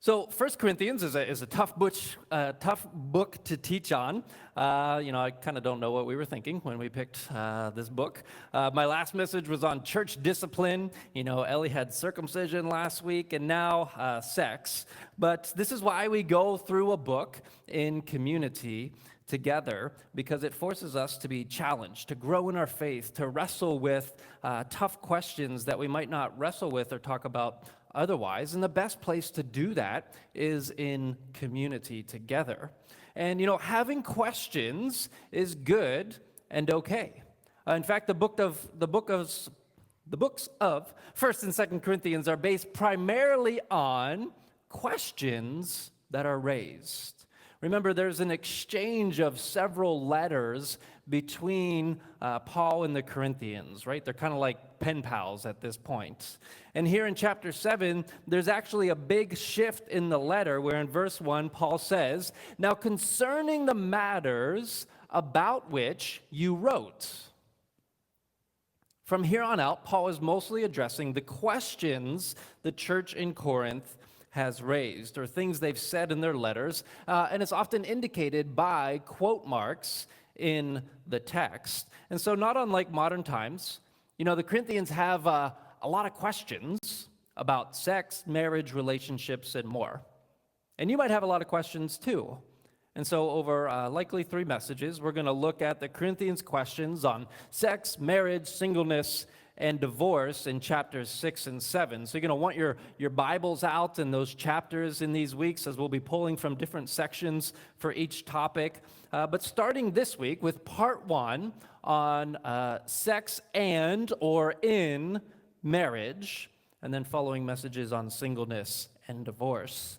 So, First Corinthians is a tough book to teach on. I kind of don't know what we were thinking when we picked this book. My last message was on church discipline. Ellie had circumcision last week, and now sex. But this is why we go through a book in community together, because it forces us to be challenged, to grow in our faith, to wrestle with tough questions that we might not wrestle with or talk about otherwise. And the best place to do that is in community together. And having questions is good and okay. In fact, the books of First and Second Corinthians are based primarily on questions that are raised. Remember, there's an exchange of several letters between Paul and the Corinthians, right? They're kind of like pen pals at this point. And here in chapter 7, there's actually a big shift in the letter where in verse 1, Paul says, "Now concerning the matters about which you wrote." From here on out, Paul is mostly addressing the questions the church in Corinth has raised, or things they've said in their letters, and it's often indicated by quote marks in the text. And so not unlike modern times, the Corinthians have a lot of questions about sex, marriage, relationships, and more. And you might have a lot of questions too. And so over likely 3 messages, we're going to look at the Corinthians' questions on sex, marriage, singleness, and divorce in chapters 6 and 7. So you're going to want your Bibles out in those chapters in these weeks, as we'll be pulling from different sections for each topic. But starting this week with part 1 on sex and or in marriage, and then following messages on singleness and divorce.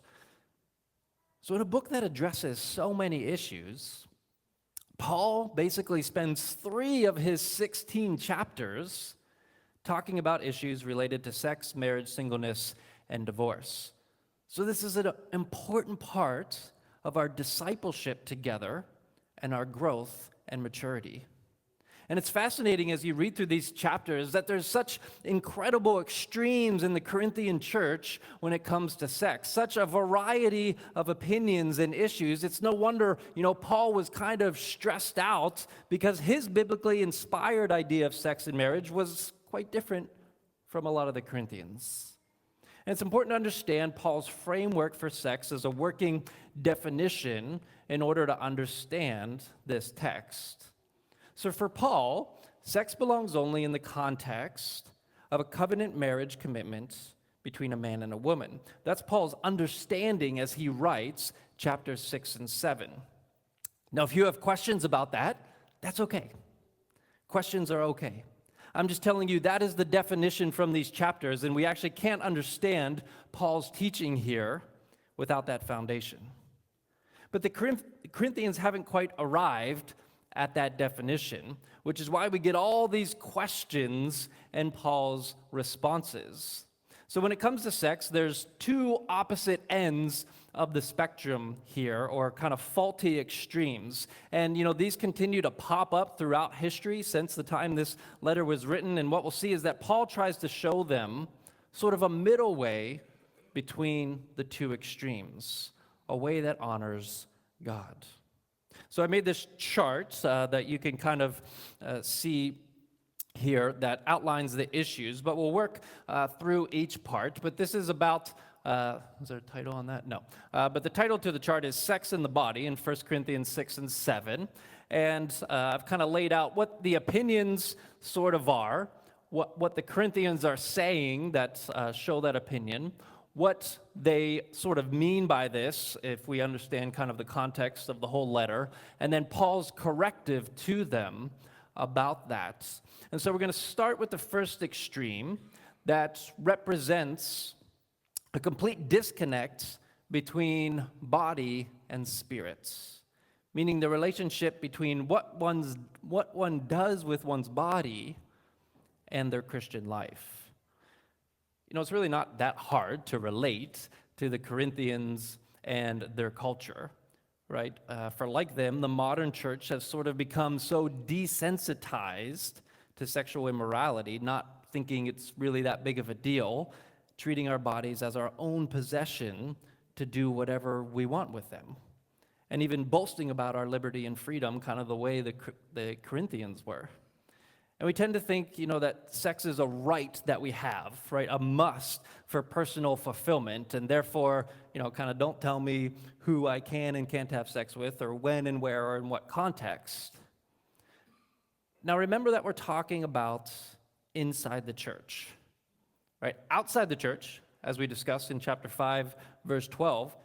So in a book that addresses so many issues, Paul basically spends 3 of his 16 chapters talking about issues related to sex, marriage, singleness, and divorce. So this is an important part of our discipleship together and our growth and maturity. And it's fascinating as you read through these chapters that there's such incredible extremes in the Corinthian church when it comes to sex, such a variety of opinions and issues. It's no wonder, Paul was kind of stressed out because his biblically inspired idea of sex and marriage was quite different from a lot of the Corinthians. And it's important to understand Paul's framework for sex as a working definition in order to understand this text. So for Paul, sex belongs only in the context of a covenant marriage commitment between a man and a woman. That's Paul's understanding as he writes chapters 6 and 7. Now, if you have questions about that, that's okay. Questions are okay. I'm just telling you that is the definition from these chapters, and we actually can't understand Paul's teaching here without that foundation. But the Corinthians haven't quite arrived at that definition, which is why we get all these questions and Paul's responses. So when it comes to sex, there's 2 opposite ends of the spectrum here, or kind of faulty extremes. And, these continue to pop up throughout history since the time this letter was written. And what we'll see is that Paul tries to show them sort of a middle way between the 2 extremes, a way that honors God. So I made this chart that you can kind of see here that outlines the issues, but we'll work through each part. But this is about, is there a title on that? No. But the title to the chart is Sex in the Body in 1 Corinthians 6 and 7. And I've kind of laid out what the opinions sort of are, what the Corinthians are saying that show that opinion, what they sort of mean by this, if we understand kind of the context of the whole letter, and then Paul's corrective to them about that. And so we're going to start with the first extreme that represents a complete disconnect between body and spirit, meaning the relationship between what one does with one's body and their Christian life. It's really not that hard to relate to the Corinthians and their culture, right? For like them, the modern church has sort of become so desensitized to sexual immorality, not thinking it's really that big of a deal, treating our bodies as our own possession to do whatever we want with them, and even boasting about our liberty and freedom, kind of the way the Corinthians were. And we tend to think, that sex is a right that we have, right? A must for personal fulfillment, and therefore, kind of don't tell me who I can and can't have sex with, or when and where, or in what context. Now, remember that we're talking about inside the church, right? Outside the church, as we discussed in chapter 5, verse 12,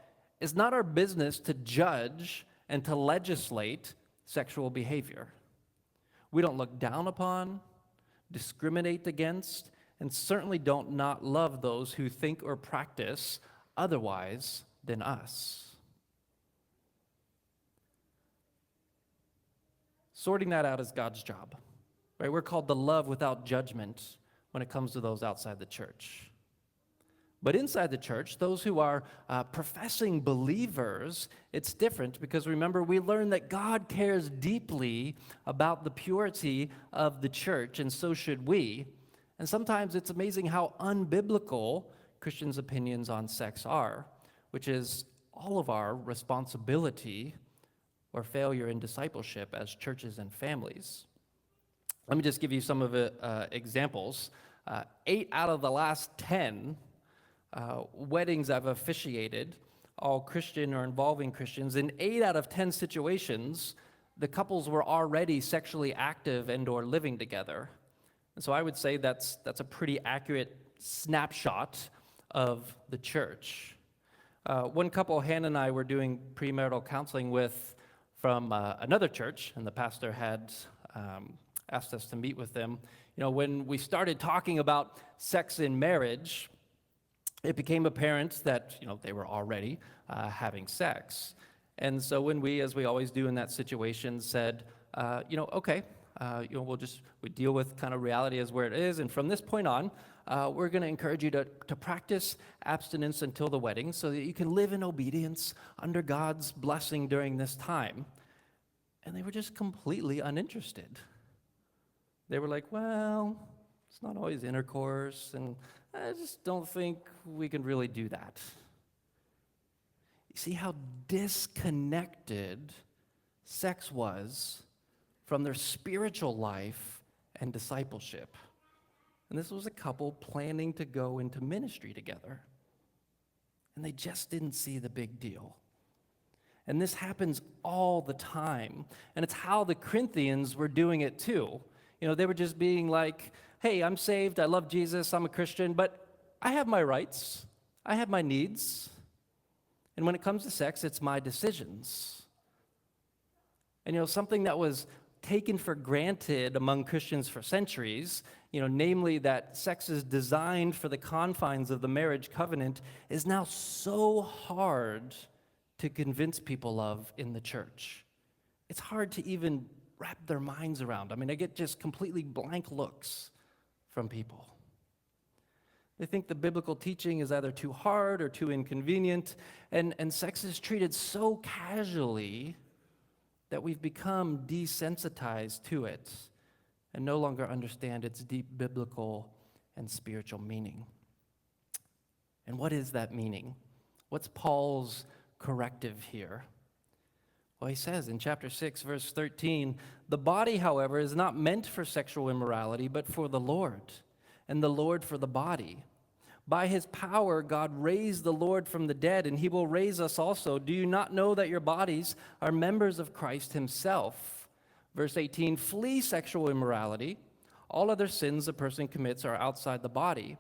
it's not our business to judge and to legislate sexual behavior. We don't look down upon, discriminate against, and certainly don't not love those who think or practice otherwise than us. Sorting that out is God's job, right? We're called to love without judgment when it comes to those outside the church. But inside the church, those who are professing believers, it's different because remember, we learn that God cares deeply about the purity of the church, and so should we. And sometimes it's amazing how unbiblical Christians' opinions on sex are, which is all of our responsibility or failure in discipleship as churches and families. Let me just give you some of the examples. 8 out of the last 10 weddings I've officiated, all Christian or involving Christians, in 8 out of 10 situations, the couples were already sexually active and or living together. And so I would say that's a pretty accurate snapshot of the church. One couple Hannah and I were doing premarital counseling with from another church, and the pastor had asked us to meet with them. When we started talking about sex in marriage, it became apparent that, they were already having sex. And so when we, as we always do in that situation, said, okay, we deal with kind of reality as where it is, and from this point on, we're going to encourage you to practice abstinence until the wedding so that you can live in obedience under God's blessing during this time. And they were just completely uninterested. They were like, well, it's not always intercourse, and I just don't think we can really do that. You see how disconnected sex was from their spiritual life and discipleship. And this was a couple planning to go into ministry together. And they just didn't see the big deal. And this happens all the time. And it's how the Corinthians were doing it too. They were just being like, hey, I'm saved, I love Jesus, I'm a Christian, but I have my rights, I have my needs, and when it comes to sex, it's my decisions. And something that was taken for granted among Christians for centuries, namely that sex is designed for the confines of the marriage covenant, is now so hard to convince people of in the church. It's hard to even wrap their minds around. I get just completely blank looks from people. They think the biblical teaching is either too hard or too inconvenient, and sex is treated so casually that we've become desensitized to it and no longer understand its deep biblical and spiritual meaning. And what is that meaning? What's Paul's corrective here? Well, he says in chapter 6, verse 13, the body, however, is not meant for sexual immorality, but for the Lord, and the Lord for the body. By his power, God raised the Lord from the dead, and he will raise us also. Do you not know that your bodies are members of Christ himself? Verse 18, flee sexual immorality. All other sins a person commits are outside the body,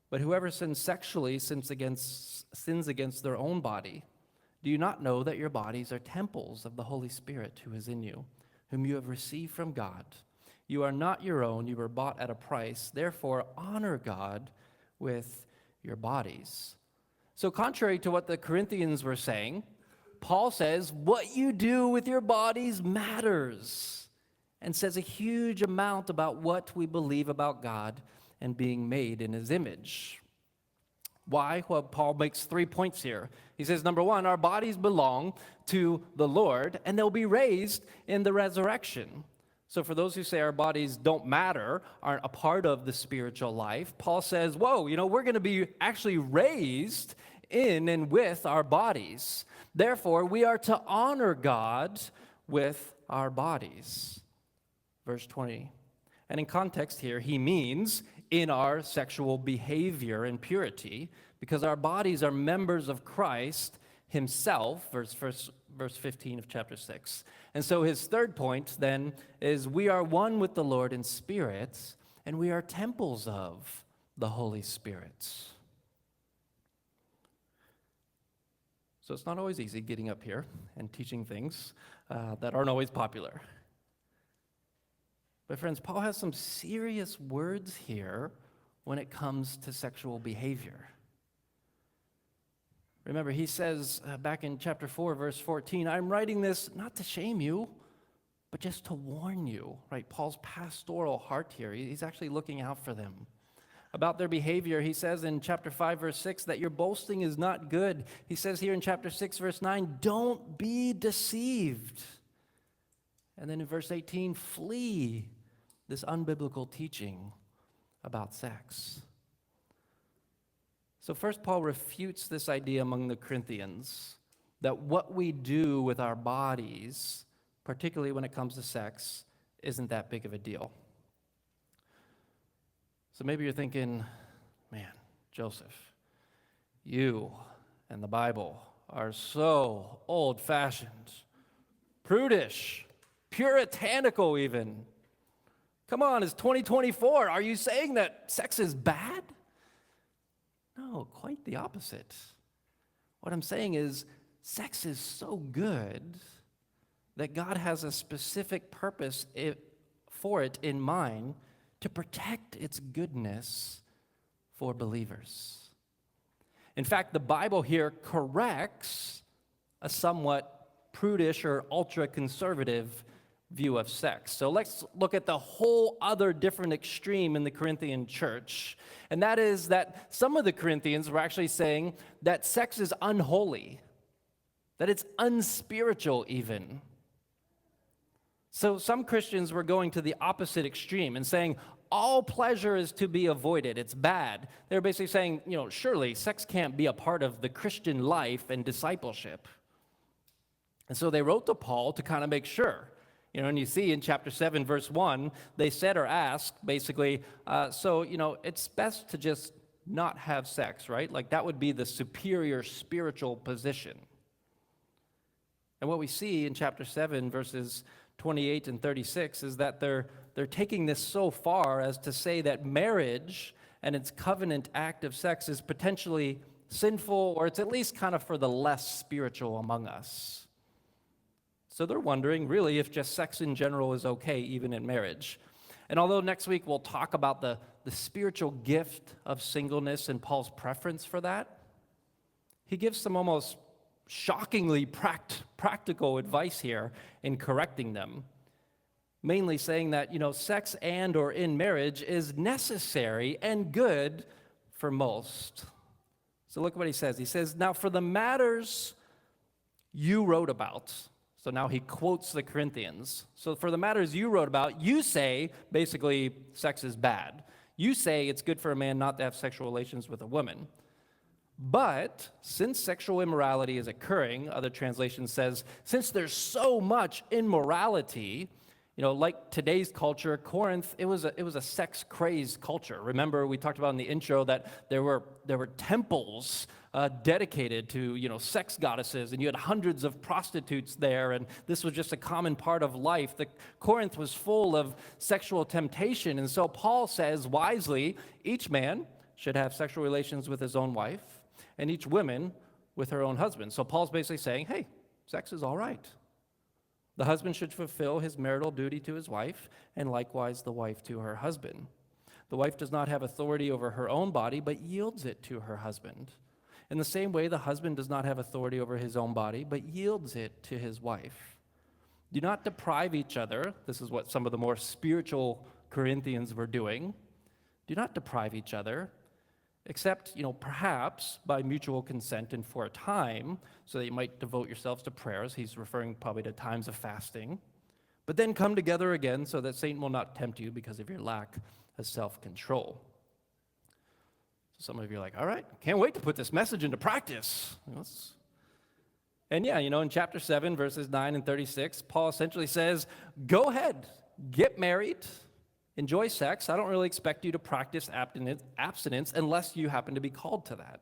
but whoever sins sexually sins against their own body. Do you not know that your bodies are temples of the Holy Spirit who is in you, whom you have received from God? You are not your own, you were bought at a price. Therefore, honor God with your bodies. So contrary to what the Corinthians were saying, Paul says what you do with your bodies matters, and says a huge amount about what we believe about God and being made in his image. Why? Well, Paul makes 3 points here. He says, number one, our bodies belong to the Lord, and they'll be raised in the resurrection. So for those who say our bodies don't matter, aren't a part of the spiritual life, Paul says, whoa, we're going to be actually raised in and with our bodies. Therefore, we are to honor God with our bodies. Verse 20. And in context here, he means in our sexual behavior and purity, because our bodies are members of Christ himself, verse 15 of chapter 6. And so his third point then is we are one with the Lord in spirit, and we are temples of the Holy Spirit. So it's not always easy getting up here and teaching things that aren't always popular. But friends, Paul has some serious words here when it comes to sexual behavior. Remember, he says back in chapter 4, verse 14, I'm writing this not to shame you, but just to warn you, right? Paul's pastoral heart here, he's actually looking out for them. About their behavior, he says in chapter 5, verse 6, that your boasting is not good. He says here in chapter 6, verse 9, don't be deceived. And then in verse 18, flee this unbiblical teaching about sex. So first, Paul refutes this idea among the Corinthians that what we do with our bodies, particularly when it comes to sex, isn't that big of a deal. So maybe you're thinking, man, Joseph, you and the Bible are so old-fashioned, prudish, puritanical even. Come on, it's 2024. Are you saying that sex is bad? No, quite the opposite. What I'm saying is sex is so good that God has a specific purpose for it in mind to protect its goodness for believers. In fact, the Bible here corrects a somewhat prudish or ultra-conservative view of sex. So let's look at the whole other different extreme in the Corinthian church, and that is that some of the Corinthians were actually saying that sex is unholy, that it's unspiritual even. So some Christians were going to the opposite extreme and saying all pleasure is to be avoided, it's bad. They were basically saying, surely sex can't be a part of the Christian life and discipleship. And so they wrote to Paul to kind of make sure. And you see in chapter 7, verse 1, they said or asked, basically, it's best to just not have sex, right? Like that would be the superior spiritual position. And what we see in chapter 7, verses 28 and 36, is that they're taking this so far as to say that marriage and its covenant act of sex is potentially sinful, or it's at least kind of for the less spiritual among us. So they're wondering, really, if just sex in general is okay, even in marriage. And although next week we'll talk about the spiritual gift of singleness and Paul's preference for that, he gives some almost shockingly practical advice here in correcting them, mainly saying that, sex and or in marriage is necessary and good for most. So look what he says. He says, now for the matters you wrote about. So now he quotes the Corinthians. So for the matters you wrote about, you say, basically, sex is bad. You say it's good for a man not to have sexual relations with a woman. But since sexual immorality is occurring, other translation says, since there's so much immorality, like today's culture, Corinth, it was a sex-crazed culture. Remember, we talked about in the intro that there were temples dedicated to sex goddesses, and you had hundreds of prostitutes there, and this was just a common part of life. Corinth was full of sexual temptation, and so Paul says wisely, each man should have sexual relations with his own wife, and each woman with her own husband. So Paul's basically saying, hey, sex is all right. The husband should fulfill his marital duty to his wife, and likewise the wife to her husband. The wife does not have authority over her own body, but yields it to her husband. In the same way, the husband does not have authority over his own body, but yields it to his wife. Do not deprive each other. This is what some of the more spiritual Corinthians were doing. Do not deprive each other, except, perhaps by mutual consent and for a time, so that you might devote yourselves to prayers. He's referring probably to times of fasting. But then come together again so that Satan will not tempt you because of your lack of self-control. So some of you are like, all right, can't wait to put this message into practice. And yeah, in chapter 7, verses 9 and 36, Paul essentially says, go ahead, get married, enjoy sex. I don't really expect you to practice abstinence unless you happen to be called to that.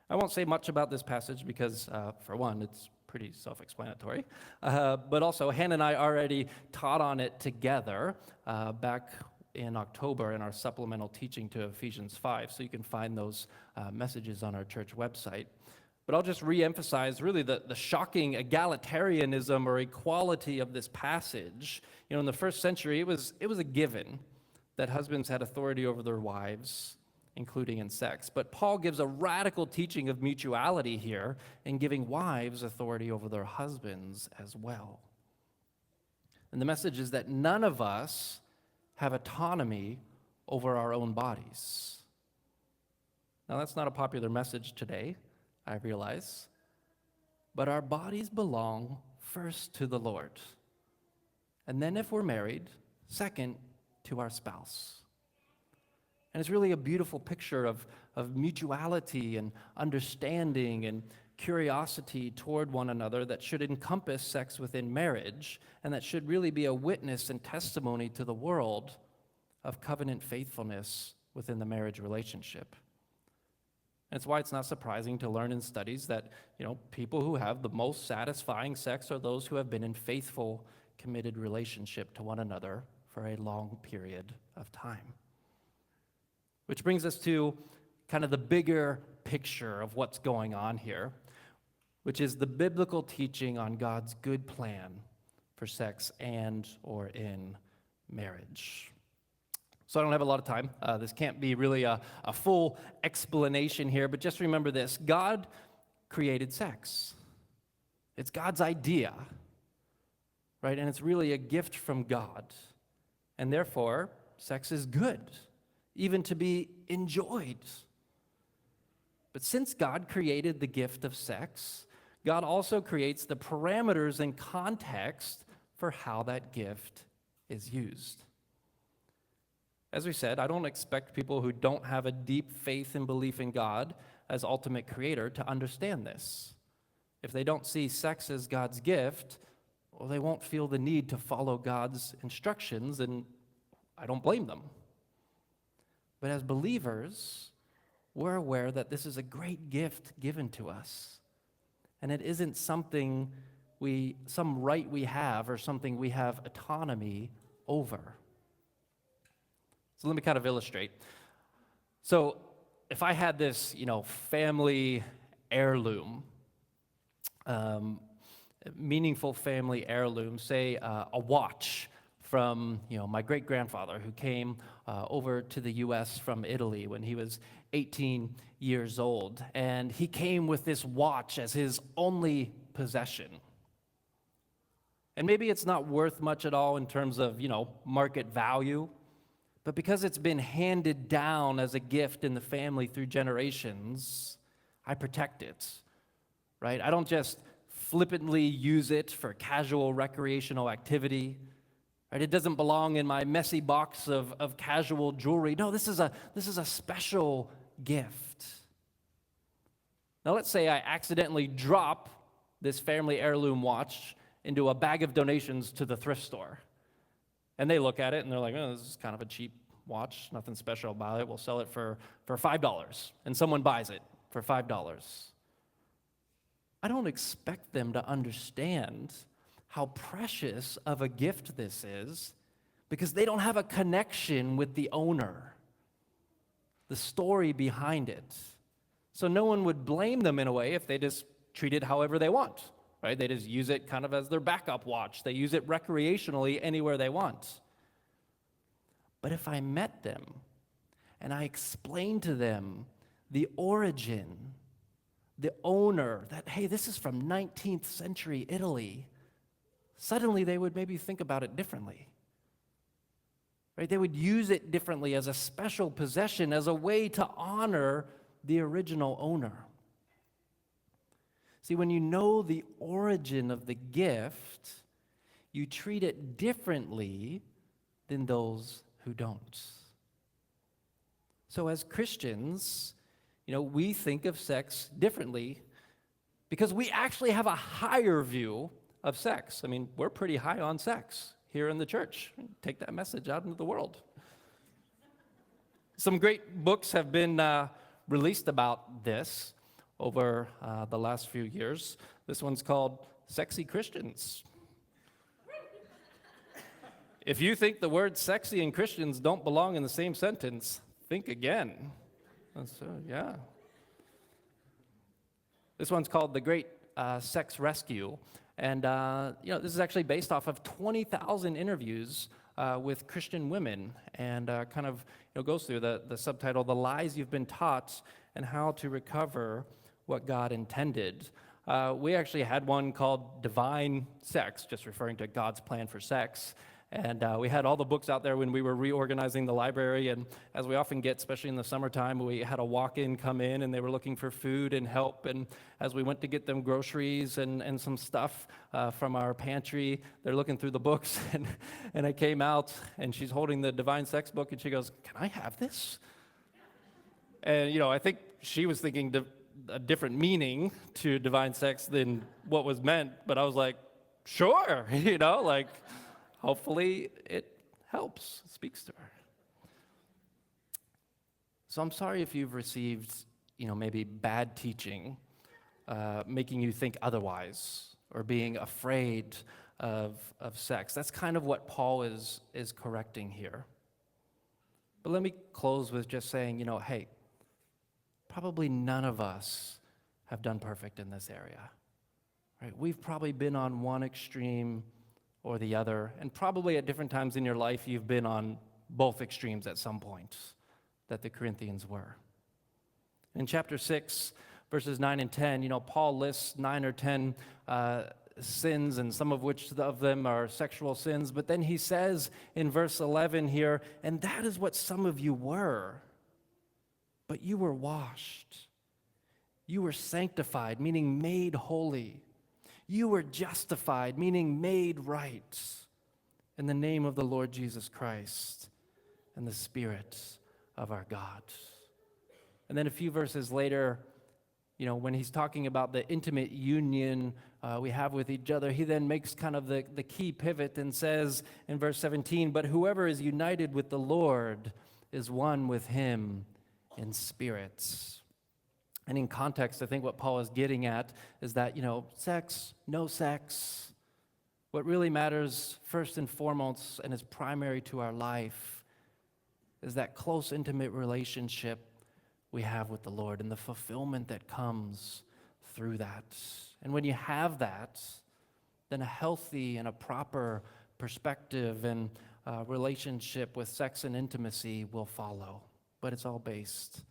I won't say much about this passage because, for one, it's pretty self-explanatory. But also, Hannah and I already taught on it together back in October in our supplemental teaching to Ephesians 5. So you can find those messages on our church website. But I'll just re-emphasize really the shocking egalitarianism or equality of this passage. In the first century, it was a given that husbands had authority over their wives, including in sex. But Paul gives a radical teaching of mutuality here in giving wives authority over their husbands as well. And the message is that none of us have autonomy over our own bodies. Now, that's not a popular message today, I realize, but our bodies belong first to the Lord. And then if we're married, second to our spouse. And it's really a beautiful picture of mutuality and understanding and curiosity toward one another that should encompass sex within marriage, and that should really be a witness and testimony to the world of covenant faithfulness within the marriage relationship. And it's why it's not surprising to learn in studies that, people who have the most satisfying sex are those who have been in faithful, committed relationship to one another for a long period of time. Which brings us to kind of the bigger picture of what's going on here, which is the biblical teaching on God's good plan for sex and or in marriage. So I don't have a lot of time. This can't be really a full explanation here, but just remember this. God created sex. It's God's idea, right? And it's really a gift from God. And therefore, sex is good, even to be enjoyed. But since God created the gift of sex, God also creates the parameters and context for how that gift is used. As we said, I don't expect people who don't have a deep faith and belief in God as ultimate creator to understand this. If they don't see sex as God's gift, well, they won't feel the need to follow God's instructions, and I don't blame them. But as believers, we're aware that this is a great gift given to us, and it isn't some right we have or something we have autonomy over. So let me kind of illustrate. So if I had this, family heirloom, meaningful family heirloom, say a watch from, my great-grandfather who came over to the U.S. from Italy when he was 18 years old. And he came with this watch as his only possession. And maybe it's not worth much at all in terms of, market value. But because it's been handed down as a gift in the family through generations, I protect it, right? I don't just flippantly use it for casual recreational activity, right? It doesn't belong in my messy box of casual jewelry. No, this is a special gift. Now let's say I accidentally drop this family heirloom watch into a bag of donations to the thrift store. And they look at it and they're like, oh, this is kind of a cheap watch, nothing special about it. We'll sell it for $5. And someone buys it for $5. I don't expect them to understand how precious of a gift this is because they don't have a connection with the owner, the story behind it. So no one would blame them in a way if they just treat it however they want. Right? They just use it kind of as their backup watch. They use it recreationally anywhere they want. But if I met them and I explained to them the origin, the owner, that, hey, this is from 19th century Italy, suddenly they would maybe think about it differently. Right? They would use it differently as a special possession, as a way to honor the original owner. See, when you know the origin of the gift, you treat it differently than those who don't. So as Christians, we think of sex differently because we actually have a higher view of sex. I mean, we're pretty high on sex here in the church. Take that message out into the world. Some great books have been released about this over the last few years. This one's called Sexy Christians. If you think the words sexy and Christians don't belong in the same sentence, think again. Yeah. This one's called The Great Sex Rescue. And, this is actually based off of 20,000 interviews with Christian women, and kind of goes through the subtitle, The Lies You've Been Taught and How to Recover What God Intended. We actually had one called Divine Sex, just referring to God's plan for sex. And we had all the books out there when we were reorganizing the library. And as we often get, especially in the summertime, we had a walk-in come in and they were looking for food and help. And as we went to get them groceries and some stuff from our pantry, they're looking through the books. And I came out and she's holding the Divine Sex book and she goes, "Can I have this?" And, I think she was thinking a different meaning to divine sex than what was meant. But I was like, sure, hopefully it helps, speaks to her. So I'm sorry if you've received, maybe bad teaching, making you think otherwise, or being afraid of sex. That's kind of what Paul is correcting here. But let me close with just saying, hey, probably none of us have done perfect in this area, right? We've probably been on one extreme or the other, and probably at different times in your life, you've been on both extremes at some point, that the Corinthians were. In chapter 6, verses 9 and 10, Paul lists 9 or 10 sins, and some of which of them are sexual sins, but then he says in verse 11 here, "And that is what some of you were, but you were washed. You were sanctified," meaning made holy. "You were justified," meaning made right, "in the name of the Lord Jesus Christ and the Spirit of our God." And then a few verses later, when he's talking about the intimate union we have with each other, he then makes kind of the key pivot and says in verse 17, "But whoever is united with the Lord is one with him in spirit." And in context, I think what Paul is getting at is that, sex, no sex. What really matters first and foremost and is primary to our life is that close, intimate relationship we have with the Lord and the fulfillment that comes through that. And when you have that, then a healthy and a proper perspective and relationship with sex and intimacy will follow. But it's all based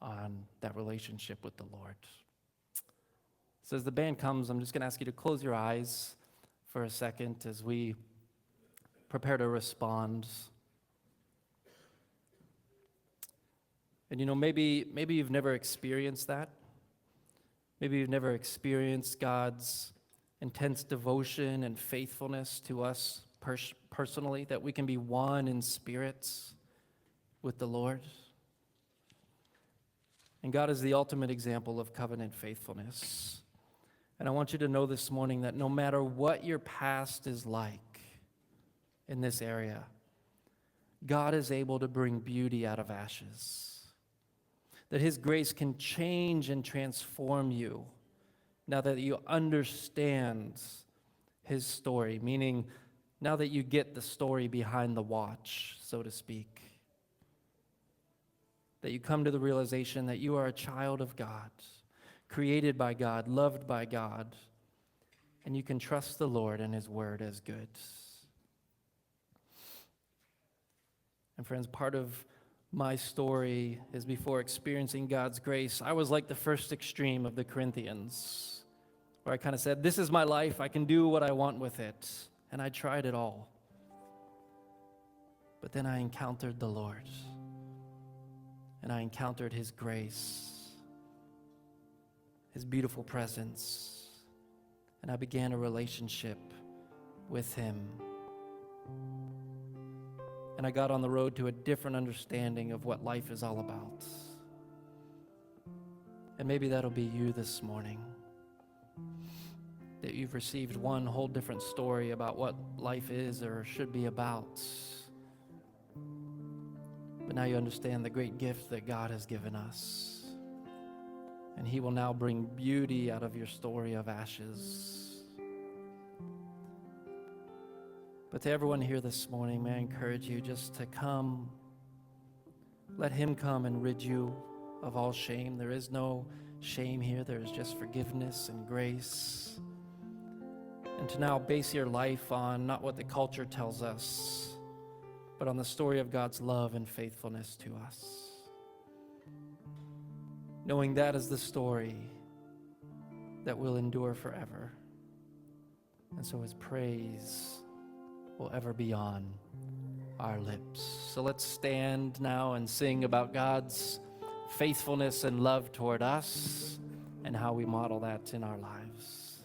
on that relationship with the Lord. So as the band comes, I'm just going to ask you to close your eyes for a second as we prepare to respond. And maybe you've never experienced that. Maybe you've never experienced God's intense devotion and faithfulness to us personally, that we can be one in spirit with the Lord. And God is the ultimate example of covenant faithfulness. And I want you to know this morning that no matter what your past is like in this area, God is able to bring beauty out of ashes. That His grace can change and transform you now that you understand His story, meaning now that you get the story behind the watch, so to speak. That you come to the realization that you are a child of God, created by God, loved by God, and you can trust the Lord and His word as good. And friends, part of my story is before experiencing God's grace, I was like the first extreme of the Corinthians, where I kind of said, this is my life, I can do what I want with it, and I tried it all. But then I encountered the Lord. And I encountered His grace, His beautiful presence, and I began a relationship with Him. and I got on the road to a different understanding of what life is all about. And maybe that'll be you this morning, that you've received one whole different story about what life is or should be about. But now you understand the great gift that God has given us. And He will now bring beauty out of your story of ashes. But to everyone here this morning, may I encourage you just to come. Let Him come and rid you of all shame. There is no shame here. There is just forgiveness and grace. And to now base your life on not what the culture tells us, but on the story of God's love and faithfulness to us. Knowing that is the story that will endure forever. And so His praise will ever be on our lips. So let's stand now and sing about God's faithfulness and love toward us and how we model that in our lives.